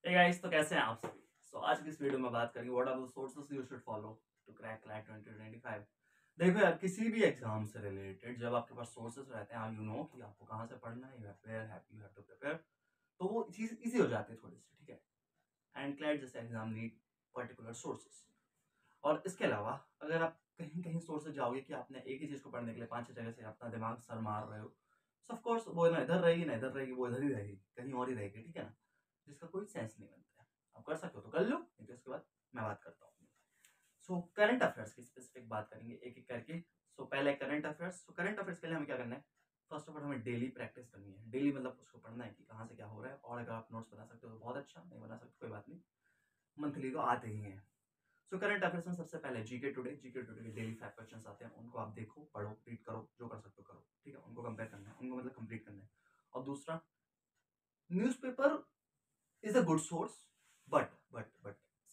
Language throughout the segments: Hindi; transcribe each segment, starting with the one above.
हे गाइस, तो कैसे हैं आप सभी। आज की इस वीडियो में बात करेंगे what are the sources you should follow to crack CLAT 2025। देखो यार, किसी भी एग्जाम से रिलेटेड जब आपके पास सोर्सेस रहते हैं, यू नो कि आपको कहाँ से पढ़ना है, यू हैव टू प्रिपेयर, तो वो चीज़ इजी हो जाती है थोड़ी सी, ठीक है। एंड क्लैट जैसे एग्जाम नीड पर्टिकुलर सोर्सेस। और इसके अलावा अगर आप कहीं कहीं सोर्सेज जाओगे कि आपने एक ही चीज़ को पढ़ने के लिए 5-6 जगह से अपना दिमाग सर मार रहे हो, सो ऑफ कोर्स वो ना इधर रहेगी ना इधर रहेगी, वो इधर ही रहेगी, कहीं और ही रहेगी, ठीक है ना, जिसका कोई सेंस नहीं बनता है। आप कर सकते हो तो कर लो, नहीं तो इसके बाद मैं बात करता हूँ। सो करंट अफेयर्स की स्पेसिफिक बात करेंगे एक एक करके। पहले करंट अफेयर्स। करंट अफेयर्स के लिए हमें क्या करना है, फर्स्ट ऑफ ऑल हमें डेली प्रैक्टिस करनी है। डेली मतलब उसको पढ़ना है कि कहाँ से क्या हो रहा है, और अगर आप नोट्स बना सकते हो तो बहुत अच्छा, नहीं बना सकते कोई बात नहीं, मंथली तो आते ही हैं। करंट अफेयर्स में सबसे पहले जीके टुडे के डेली 5 क्वेश्चंस आते हैं, उनको आप देखो, पढ़ो, रीड करो, जो कर सकते हो करो, ठीक है। उनको कंपेयर करना है, उनको मतलब कंप्लीट करना है। और दूसरा, newspaper is a good source, but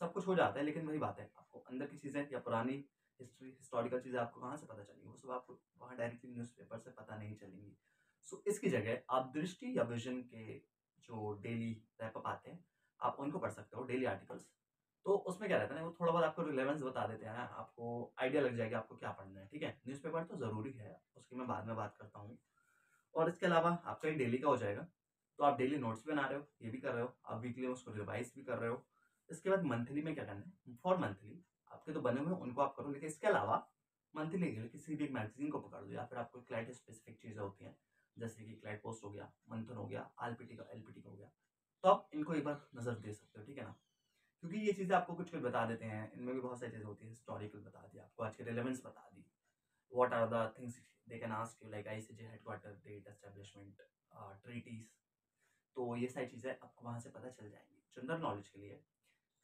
सब कुछ हो जाता है, लेकिन वही बात है, आपको अंदर की चीज़ें या पुरानी हिस्टोरिकल चीज़ें आपको कहाँ से पता चलेंगी, वो सब आपको वहाँ डायरेक्टली न्यूज़पेपर से पता नहीं चलेंगी। इसकी जगह आप दृष्टि या विजन के जो डेली रैपअप आते हैं, आप उनको पढ़ सकते हो, डेली आर्टिकल्स। तो उसमें क्या रहता है ना, वो थोड़ा बहुत आपको रिलेवेंस बता देते हैं, आपको आइडिया लग जाएगा आपको क्या पढ़ना है, ठीक है। न्यूज़पेपर तो ज़रूरी है, उसकी मैं बाद में बात करता हूँ। और इसके अलावा आपका एक डेली का हो जाएगा, तो आप डेली नोट्स भी बना रहे हो, ये भी कर रहे हो, आप वीकली में उसको रिवाइज भी कर रहे हो। इसके बाद मंथली में क्या करना है, फॉर मंथली आपके तो बने हुए हैं उनको आप करो, लेकिन इसके अलावा मंथली के लिए किसी भी एक मैगजीन को पकड़ लो, या फिर आपको क्लाइट स्पेसिफिक चीज़ें होती हैं, जैसे कि क्लाइट पोस्ट हो गया, मंथन हो गया, एलपीटी का हो गया, तो आप इनको एक बार नज़र दे सकते हो, ठीक है ना। क्योंकि ये चीज़ें आपको कुछ कुछ बता देते हैं, इनमें भी बहुत सारी चीज़ें होती है, हिस्टोरिकल बता दिया आपको, आज के रिलेवेंस बता दी, what are the things they can ask you, like ICJ headquarter date establishment, treaties। तो ये सारी चीज़ें आपको वहाँ से पता चल जाएंगी। जनरल नॉलेज के लिए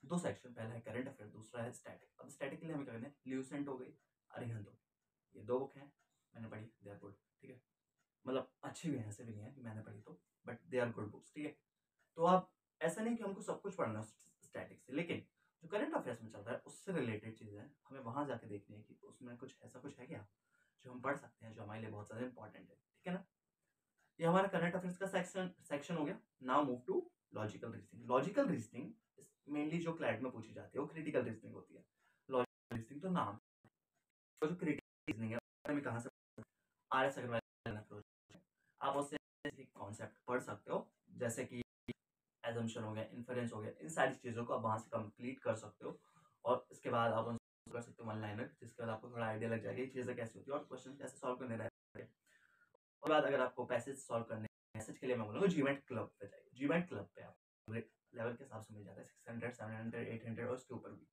दो सेक्शन, पहला है करंट अफेयर, दूसरा है स्टैटिक। अब स्टैटिक के लिए हमें क्या करना है, ल्यूसेंट हो गई, अरिहंत हो गई, ये दो बुक हैं, मैंने पढ़ी, दे आर गुड, ठीक है। मतलब अच्छी भी हैं, ऐसे भी नहीं है कि मैंने पढ़ी तो, but they are good books, ठीक है। तो आप ऐसा नहीं कि हमको सब कुछ पढ़ना स्टैटिक से, लेकिन जो करंट अफेयर्स में चल रहा है उससे रिलेटेड चीज़ें हमें वहाँ जाके देखनी है कि उसमें कुछ ऐसा कुछ है क्या जो हम पढ़ सकते हैं, जो हमारे लिए बहुत ज़्यादा इंपॉर्टेंट है, ठीक है ना। ये हमारा करंट अफेयर्स का सेक्शन हो गया। Now move to logical reasoning. Logical reasoning mainly जो क्लैट में पूछी जाती है वो क्रिटिकल रीजनिंग होती है। लॉजिकल रीजनिंग तो नाम, तो जो क्रिटिकल रीजनिंग है में कहाँ से, आर एस अग्रवाल अप्रोच, आप उससे कॉन्सेप्ट पढ़ सकते हो, जैसे कि एजम्पशन हो गया, इन्फरेंस हो गया, इन सारी चीज़ों को आप वहाँ से कंप्लीट कर सकते हो। और इसके बाद आप कर सकते हो वन लाइनर, जिसके बाद आपको थोड़ा आइडिया लग जाएगा ये चीज़ें कैसे होती है और क्वेश्चन कैसे सॉल्व करने रहते हैं। और बाद अगर आपको पैसेज सॉल्व करने, पैसेज के लिए मैं बोलूँगा जीमेट क्लब पे जाइए। जीमेट क्लब पे आप लेवल के हिसाब से मिल जाता है, 600, 700, 800 और उसके ऊपर भी।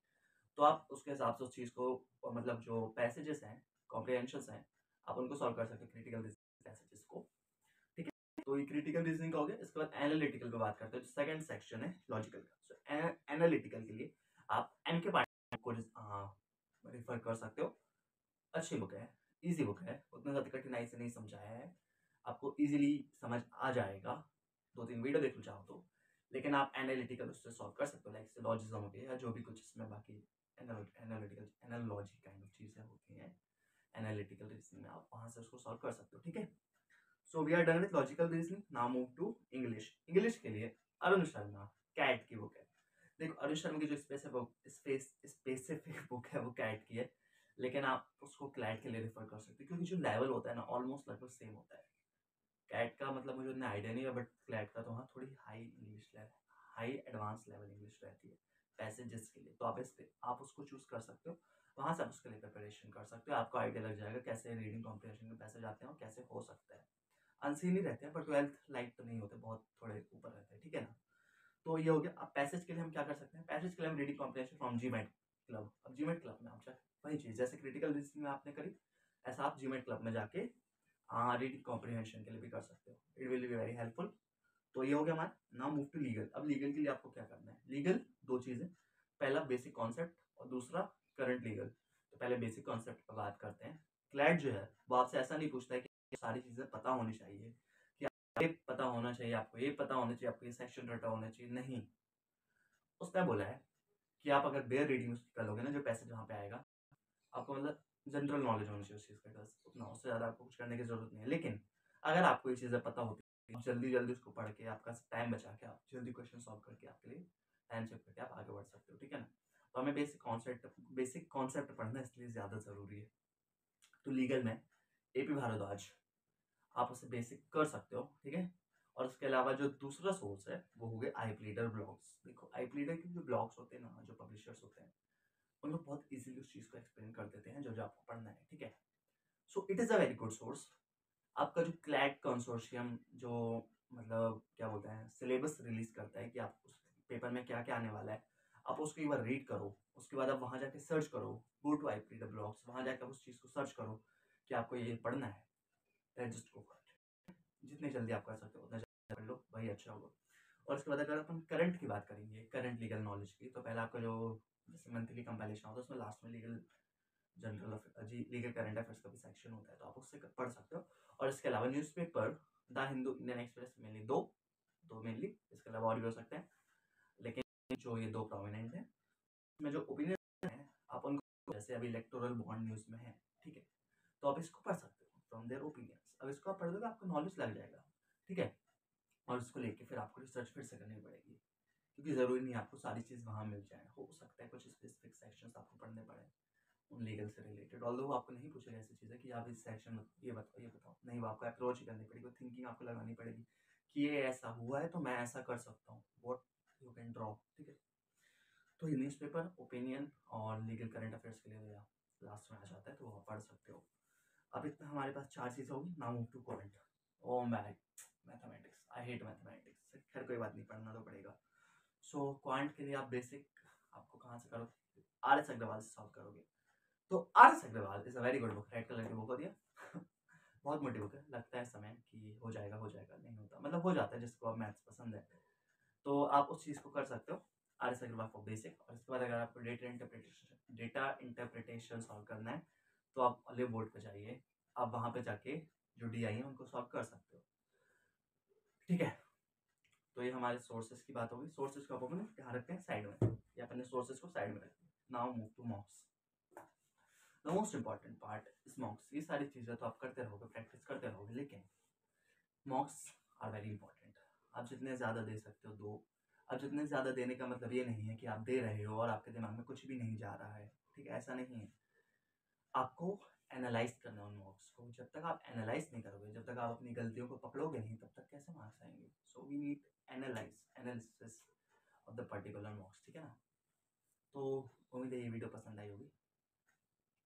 तो आप उसके हिसाब से उस चीज़ को, मतलब जो पैसेजेस हैं, कॉम्प्रिहेंशंस हैं, आप उनको सॉल्व कर सकते हो, क्रिटिकल पैसेजेस को, ठीक है। तो ये क्रिटिकल रीजनिंग का हो गया। इसके बाद एनालिटिकल पे बात करते हैं, जो सेकंड सेक्शन है लॉजिकल का। एनालिटिकल के लिए आप एन के पार्ट को रिफर कर सकते हो। अच्छी बुक है, इजी बुक है, उतना ज़्यादा कठिनाई से नहीं समझाया है, आपको इजीली समझ आ जाएगा, 2-3 वीडियो देख लो चाहो तो। लेकिन आप एनालिटिकल उससे सॉल्व कर सकते हो, लाइक सिलॉजिज्म हो गया या जो भी कुछ इसमें बाकी एनालिटिकल एनालॉजी काइंड ऑफ चीज़ें होती हैं एनालिटिकल रीजनिंग में, आप वहाँ से उसको सॉल्व कर सकते हो, ठीक है। So we are done with logical reasoning. Now move to English. English के लिए अरुण शर्मा, कैट की बुक है। देखो, अरुण शर्मा की जो स्पेसिफिक बुक है वो कैट की है, लेकिन आप उसको क्लैट के लिए रेफर कर सकते हो, क्योंकि जो लेवल होता है ना ऑलमोस्ट लगभग सेम होता है। कैट का मतलब मुझे उतना आइडिया नहीं है, बट क्लैट का तो हाँ थोड़ी high English level, high advance level English रहती है पैसेजेस के लिए, तो आप उसको चूज कर सकते हो, वहाँ से आप उसके लिए प्रिपरेशन कर सकते हो, आपको आइडिया लग जाएगा कैसे रीडिंग कॉम्प्रिहेंशन में पैसेज आते हैं और कैसे हो सकता है। अनसीन ही रहते हैं, पर 12th लाइक तो नहीं होते, बहुत थोड़े ऊपर रहते हैं, ठीक है ना। तो ये हो गया। अब पैसेज के लिए हम क्या कर सकते हैं, पैसेज के लिए हम reading comprehension from GMAT club. अब जीमेट क्लब में आप चाहे वही चीज़ जैसे क्रिटिकल रीजनिंग में आपने करी, ऐसा आप जीमेट क्लब में जाके रीडिंग कॉम्प्रिहेंशन के लिए भी कर सकते हो, it will be very helpful. तो ये हो गया हमारा। Now move to legal. अब लीगल के लिए आपको क्या करना है, लीगल दो चीज़ें, पहला बेसिक कॉन्सेप्ट और दूसरा करंट लीगल। तो पहले बेसिक कॉन्सेप्ट पर बात करते हैं। क्लैट जो है वो आपसे ऐसा नहीं पूछता है कि सारी चीज़ें पता होनी चाहिए, कि ये पता होना चाहिए, आपको ये पता होना चाहिए, आपको ये सेक्शन रटा होना चाहिए, नहीं। उसने बोला है कि आप अगर बेयर रीडिंग कर लोगे ना, जो पैसेज वहाँ पे आएगा, आपको मतलब जनरल नॉलेज होनी चाहिए उस चीज़ का, बस उतना, उससे ज़्यादा आपको कुछ करने की जरूरत नहीं है। लेकिन अगर आपको ये चीज़ें पता होती जल्दी जल्दी उसको पढ़ के आपका टाइम बचा के आप जल्दी क्वेश्चन सॉल्व करके आपके लिए टाइम सेव करके आप आगे बढ़ सकते हो, ठीक है ना। तो हमें बेसिक कॉन्सेप्ट पढ़ना इसलिए ज़्यादा ज़रूरी है। तो लीगल में AP भारद्वाज, आप उसे बेसिक कर सकते हो, ठीक है। और उसके अलावा जो दूसरा सोर्स है वो हो गए आई प्लीडर ब्लॉग्स। देखो आई प्लीडर के जो ब्लॉग्स होते हैं ना, जो पब्लिशर्स होते हैं, उन लोग बहुत इजीली उस चीज़ को एक्सप्लेन कर देते हैं जो जो आपको पढ़ना है, ठीक है। So it is a very good source. आपका जो क्लैट कंसोर्शियम जो मतलब क्या बोलते हैं सिलेबस रिलीज करता है कि आप उस पेपर में क्या क्या आने वाला है, आप उसको एक बार रीड करो, उसके बाद आप वहाँ जाके सर्च करो, go to I pleader blogs, वहाँ जाकर उस चीज़ को सर्च करो कि आपको ये पढ़ना है, रजिस्ट को जितनी जल्दी आप कर सकते हो उतना जल्दी कर लो, वही अच्छा होगा। और उसके बाद अगर अपन करंट की बात करेंगे, करंट लीगल नॉलेज की, तो पहले आपका जो जैसे मंथली कंपाइलेशन होता है उसमें लास्ट में लीगल लीगल करंट अफेयर्स का भी सेक्शन होता है, तो आप उससे पढ़ सकते हो। और इसके अलावा newspaper the Hindu, Indian express, mainly दो मेनली, इसके अलावा और भी हो सकते हैं, लेकिन जो ये दो प्रोमिनेंट है, इसमें जो ओपिनियन है आप उनको, जैसे अभी इलेक्टोरल बॉन्ड न्यूज़ में है, ठीक है, तो आप इसको पढ़ सकते हो फ्रॉम देयर ओपिनियंस। अब इसको आप पढ़ दोगे आपको नॉलेज लग जाएगा, ठीक है। और उसको लेके फिर आपको रिसर्च फिर से करनी पड़ेगी, क्योंकि ज़रूरी नहीं आपको सारी चीज़ वहाँ मिल जाए, हो सकता है कुछ स्पेसिफिक सेक्शंस आपको पढ़ने पड़े उन लीगल से रिलेटेड। ऑल्दो वो आपको नहीं पूछेगा ऐसी चीज़ें कि आप इस सेक्शन में ये बताओ, नहीं, वो आपको अप्रोच ही करनी पड़ेगी, थिंकिंग आपको लगानी पड़ेगी कि ये ऐसा हुआ है तो मैं ऐसा कर सकता हूँ, वॉट यू कैन ड्रॉ, ठीक है। तो ये न्यूज़पेपर, ओपिनियन और लीगल करंट अफेयर्स के लिए लास्ट में आ जाता है, तो वो आप पढ़ सकते हो। अब इतना हमारे पास 4 चीज़ होगी, now move to current. Oh mathematics, I hate mathematics, खैर कोई बात नहीं, पढ़ना तो पड़ेगा। सो क्वांट के लिए आप बेसिक आपको कहाँ से करो, RS अग्रवाल से सॉल्व करोगे। तो RS Agarwal is a very good book, red colour की बुक होती है बहुत मोटी बुक है, लगता है समय कि हो जाएगा, नहीं होता, मतलब हो जाता है जिसको अब मैथ्स पसंद है, तो आप उस चीज़ को कर सकते हो, RS अग्रवाल फॉर बेसिक। और इसके बाद अगर आपको डेटा इंटरप्रिटेशन सॉल्व करना है तो आप ऑलिव बोर्ड पे जाइए, आप वहाँ पे जाके जो DI है उनको सॉल्व कर सकते हो, ठीक है। तो ये हमारे सोर्सेज की बात होगी। सोर्सेज को आप अपने ध्यान रखते हैं साइड में, या अपने सोर्सेज को साइड में रखते हैं। Now move to mocks, the most important part is mocks. ये सारी चीज़ें तो आप करते रहोगे, प्रैक्टिस करते रहोगे, लेकिन मॉक्स आर वेरी इंपॉर्टेंट। आप जितने ज़्यादा दे सकते हो दो। अब जितने ज़्यादा देने का मतलब ये नहीं है कि आप दे रहे हो और आपके दिमाग में कुछ भी नहीं जा रहा है, ठीक है, ऐसा नहीं है। आपको एनालाइज करना उन मॉक्स को। जब तक आप एनालाइज नहीं करोगे, जब तक आप अपनी गलतियों को पकड़ोगे नहीं, तब तक कैसे मार्क्स आएंगे। So we need analysis of the particular mocks, ठीक है ना। तो उम्मीद है ये वीडियो पसंद आई होगी।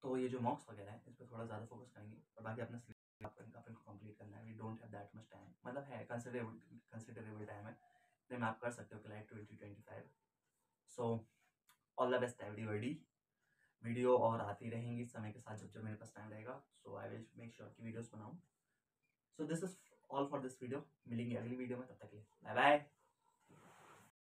तो ये जो मॉक्स वगैरह है इस पर थोड़ा ज़्यादा फोकस करेंगे, और बाकी अपना अपन को कंप्लीट करना है। We don't have that much time, मतलब है कंसिडरेबल टाइम है, इतने में आप कर सकते हो client 2025। So all the best everybody. Video और आती रहेंगी समय के साथ, जब जब मेरे पास टाइम रहेगा। सो आई विल मेक श्योर कि वीडियोस बनाऊँ। So this is all for this video. मिलेंगे अगली वीडियो में, तब तक के लिए बाय बाय।